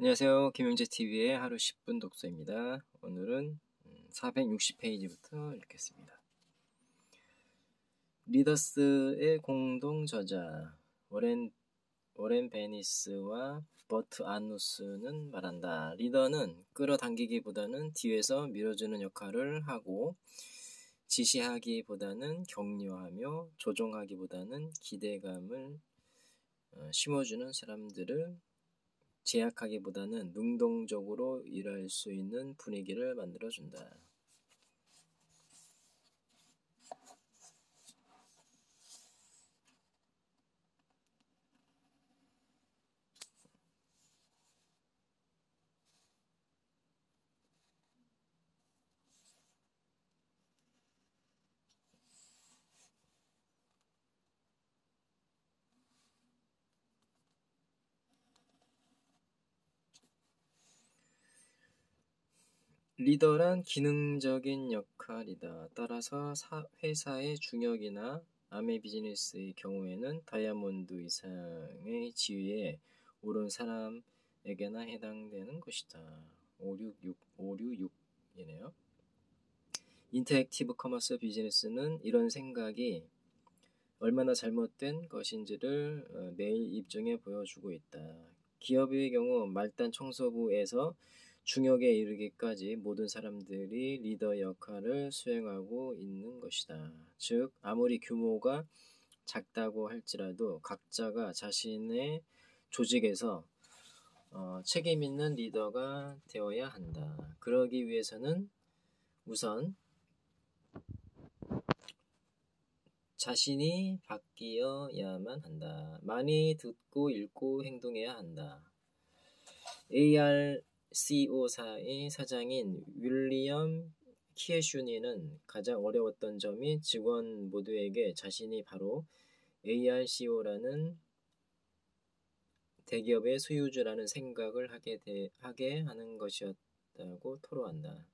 안녕하세요. 김용재TV의 하루 10분 독서입니다. 오늘은 460페이지부터 읽겠습니다. 리더스의 공동 저자 워렌 베니스와 버트 아누스는 말한다. 리더는 끌어당기기보다는 뒤에서 밀어주는 역할을 하고 지시하기보다는 격려하며 조종하기보다는 기대감을 심어주는 사람들을 제약하기보다는 능동적으로 일할 수 있는 분위기를 만들어준다. 리더란 기능적인 역할이다. 따라서 회사의 중역이나 아메 비즈니스의 경우에는 다이아몬드 이상의 지위에 오른 사람에게나 해당되는 것이다. 566이네요. 인터랙티브 커머스 비즈니스는 이런 생각이 얼마나 잘못된 것인지를 매일 입증해 보여주고 있다. 기업의 경우 말단 청소부에서 중역에 이르기까지 모든 사람들이 리더 역할을 수행하고 있는 것이다. 즉 아무리 규모가 작다고 할지라도 각자가 자신의 조직에서 책임 있는 리더가 되어야 한다. 그러기 위해서는 우선 자신이 바뀌어야만 한다. 많이 듣고 읽고 행동해야 한다. ARCO사의 사장인 윌리엄 키에슈니는 가장 어려웠던 점이 직원 모두에게 자신이 바로 ARCO라는 대기업의 소유주라는 생각을 하게 하는 것이었다고 토로한다.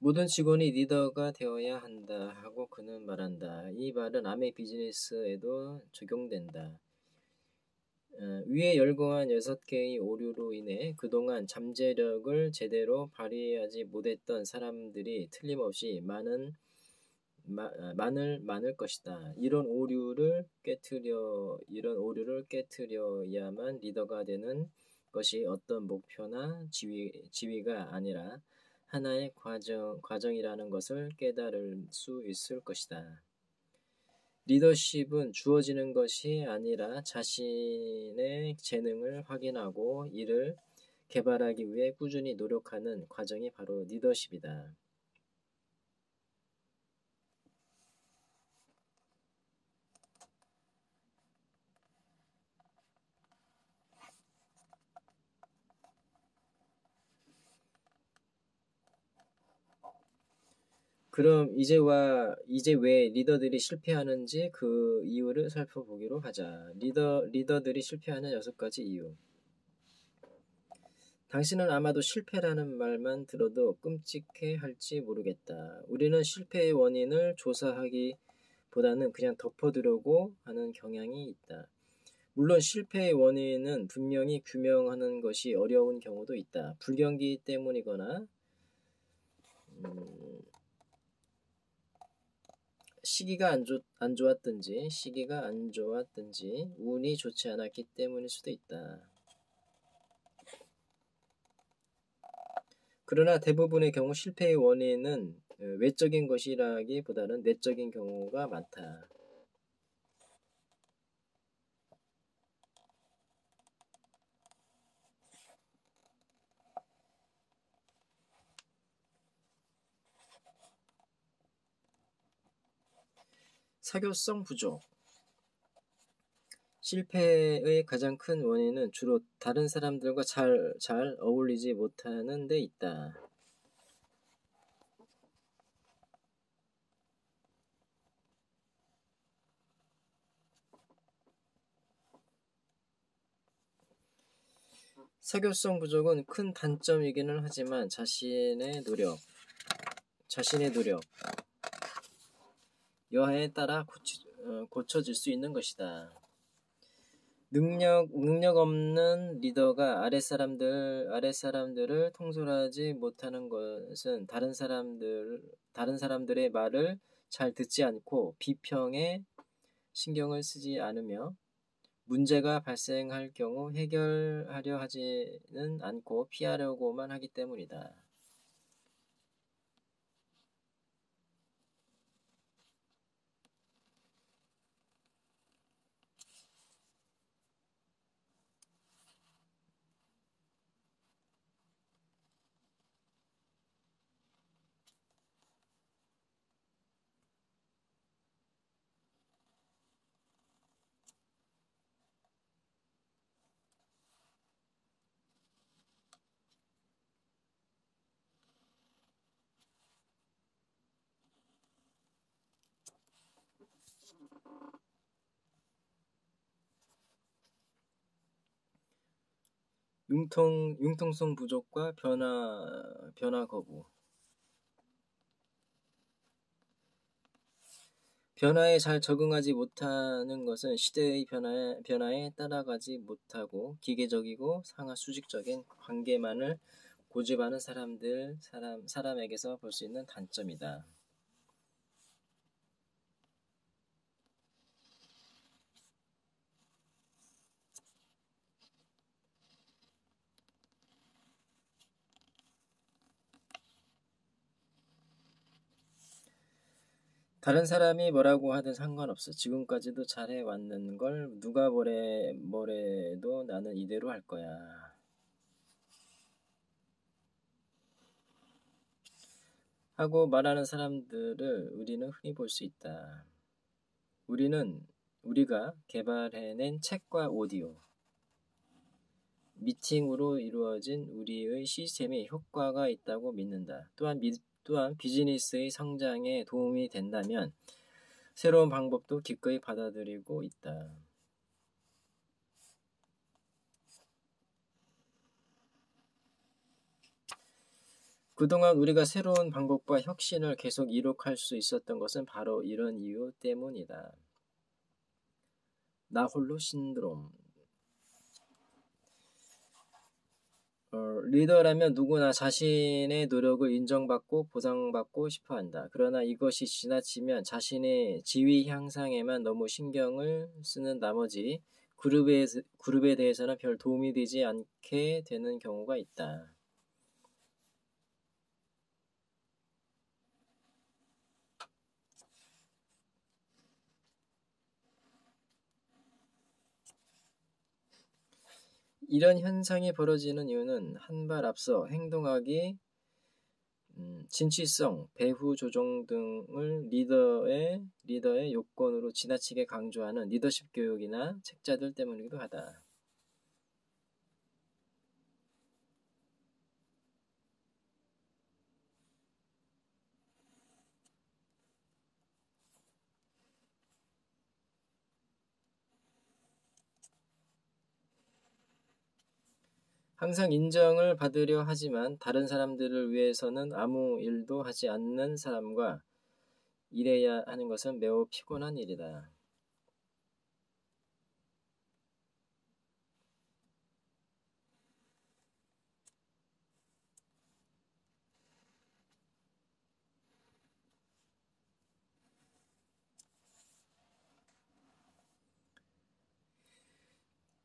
모든 직원이 리더가 되어야 한다 하고 그는 말한다. 이 말은 아메 비즈니스에도 적용된다. 위에 열거한 6개의 오류로 인해 그동안 잠재력을 제대로 발휘하지 못했던 사람들이 틀림없이 많을 것이다. 이런 오류를 깨트려야만 리더가 되는 것이 어떤 목표나 지위가 아니라 하나의 과정이라는 것을 깨달을 수 있을 것이다. 리더십은 주어지는 것이 아니라 자신의 재능을 확인하고 이를 개발하기 위해 꾸준히 노력하는 과정이 바로 리더십이다. 그럼 이제 왜 리더들이 실패하는지 그 이유를 살펴보기로 하자. 리더들이 실패하는 6가지 이유. 당신은 아마도 실패라는 말만 들어도 끔찍해 할지 모르겠다. 우리는 실패의 원인을 조사하기보다는 그냥 덮어두려고 하는 경향이 있다. 물론 실패의 원인은 분명히 규명하는 것이 어려운 경우도 있다. 불경기 때문이거나 시기가 안 좋았든지 운이 좋지 않았기 때문일 수도 있다. 그러나 대부분의 경우 실패의 원인은 외적인 것이라기보다는 내적인 경우가 많다. 사교성 부족. 실패의 가장 큰 원인은 주로 다른 사람들과 잘 어울리지 못하는 데 있다. 사교성 부족은 큰 단점이기는 하지만 자신의 노력, 자신의 노력, 여하에 따라 고쳐질 수 있는 것이다. 능력 없는 리더가 아랫사람들을 통솔하지 못하는 것은 다른 사람들의 말을 잘 듣지 않고 비평에 신경을 쓰지 않으며 문제가 발생할 경우 해결하려 하지는 않고 피하려고만 하기 때문이다. 융통성 부족과 변화 거부. 변화에 잘 적응하지 못하는 것은 시대의 변화에 따라가지 못하고 기계적이고 수직적인 관계만을 고집하는 사람에게서 볼 수 있는 단점이다. 다른 사람이 뭐라고 하든 상관없어. 지금까지도 잘해왔는 걸 누가 뭐래도 나는 이대로 할 거야. 하고 말하는 사람들을 우리는 흔히 볼 수 있다. 우리가 개발해낸 책과 오디오, 미팅으로 이루어진 우리의 시스템에 효과가 있다고 믿는다. 또한 비즈니스의 성장에 도움이 된다면 새로운 방법도 기꺼이 받아들이고 있다. 그동안 우리가 새로운 방법과 혁신을 계속 이룩할 수 있었던 것은 바로 이런 이유 때문이다. 나 홀로 신드롬. 리더라면 누구나 자신의 노력을 인정받고 보상받고 싶어한다. 그러나 이것이 지나치면 자신의 지위 향상에만 너무 신경을 쓰는 나머지 그룹에 대해서는 별 도움이 되지 않게 되는 경우가 있다. 이런 현상이 벌어지는 이유는 한 발 앞서 행동하기, 진취성, 배후 조정 등을 리더의 요건으로 지나치게 강조하는 리더십 교육이나 책자들 때문이기도 하다. 항상 인정을 받으려 하지만 다른 사람들을 위해서는 아무 일도 하지 않는 사람과 일해야 하는 것은 매우 피곤한 일이다.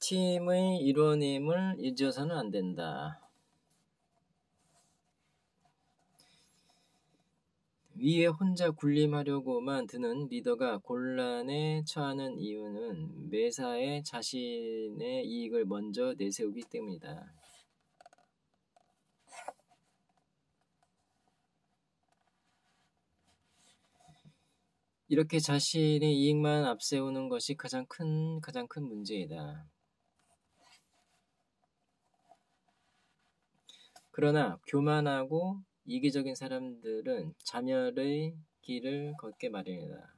팀의 일원임을 잊어서는 안 된다. 위에 혼자 군림하려고만 드는 리더가 곤란에 처하는 이유는 매사에 자신의 이익을 먼저 내세우기 때문이다. 이렇게 자신의 이익만 앞세우는 것이 가장 큰 문제이다. 그러나 교만하고 이기적인 사람들은 자멸의 길을 걷게 마련이다.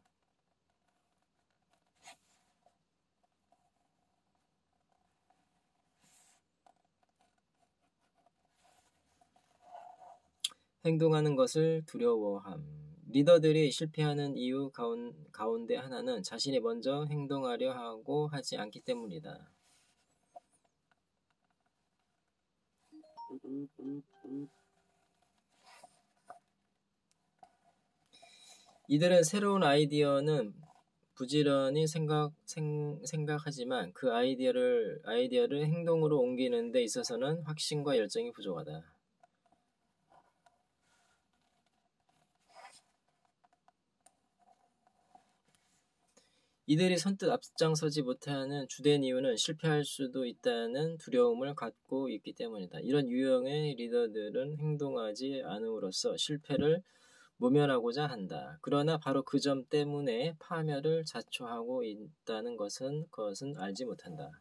행동하는 것을 두려워함. 리더들이 실패하는 이유 가운데 하나는 자신이 먼저 행동하려 하고 하지 않기 때문이다. 이들은 새로운 아이디어는 부지런히 생각하지만 그 아이디어를 행동으로 옮기는 데 있어서는 확신과 열정이 부족하다. 이들이 선뜻 앞장서지 못하는 주된 이유는 실패할 수도 있다는 두려움을 갖고 있기 때문이다. 이런 유형의 리더들은 행동하지 않음으로써 실패를 모면하고자 한다. 그러나 바로 그 점 때문에 파멸을 자초하고 있다는 것은 알지 못한다.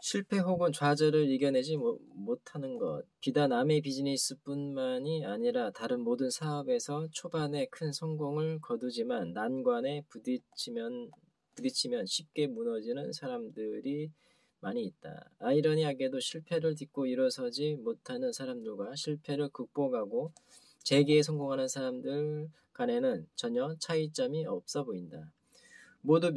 실패 혹은 좌절을 이겨내지 못하는 것, 비단 남의 비즈니스뿐만이 아니라 다른 모든 사업에서 초반에 큰 성공을 거두지만 난관에 부딪히면 쉽게 무너지는 사람들이 많이 있다. 아이러니하게도 실패를 딛고 일어서지 못하는 사람들과 실패를 극복하고 재기에 성공하는 사람들 간에는 전혀 차이점이 없어 보인다. 모두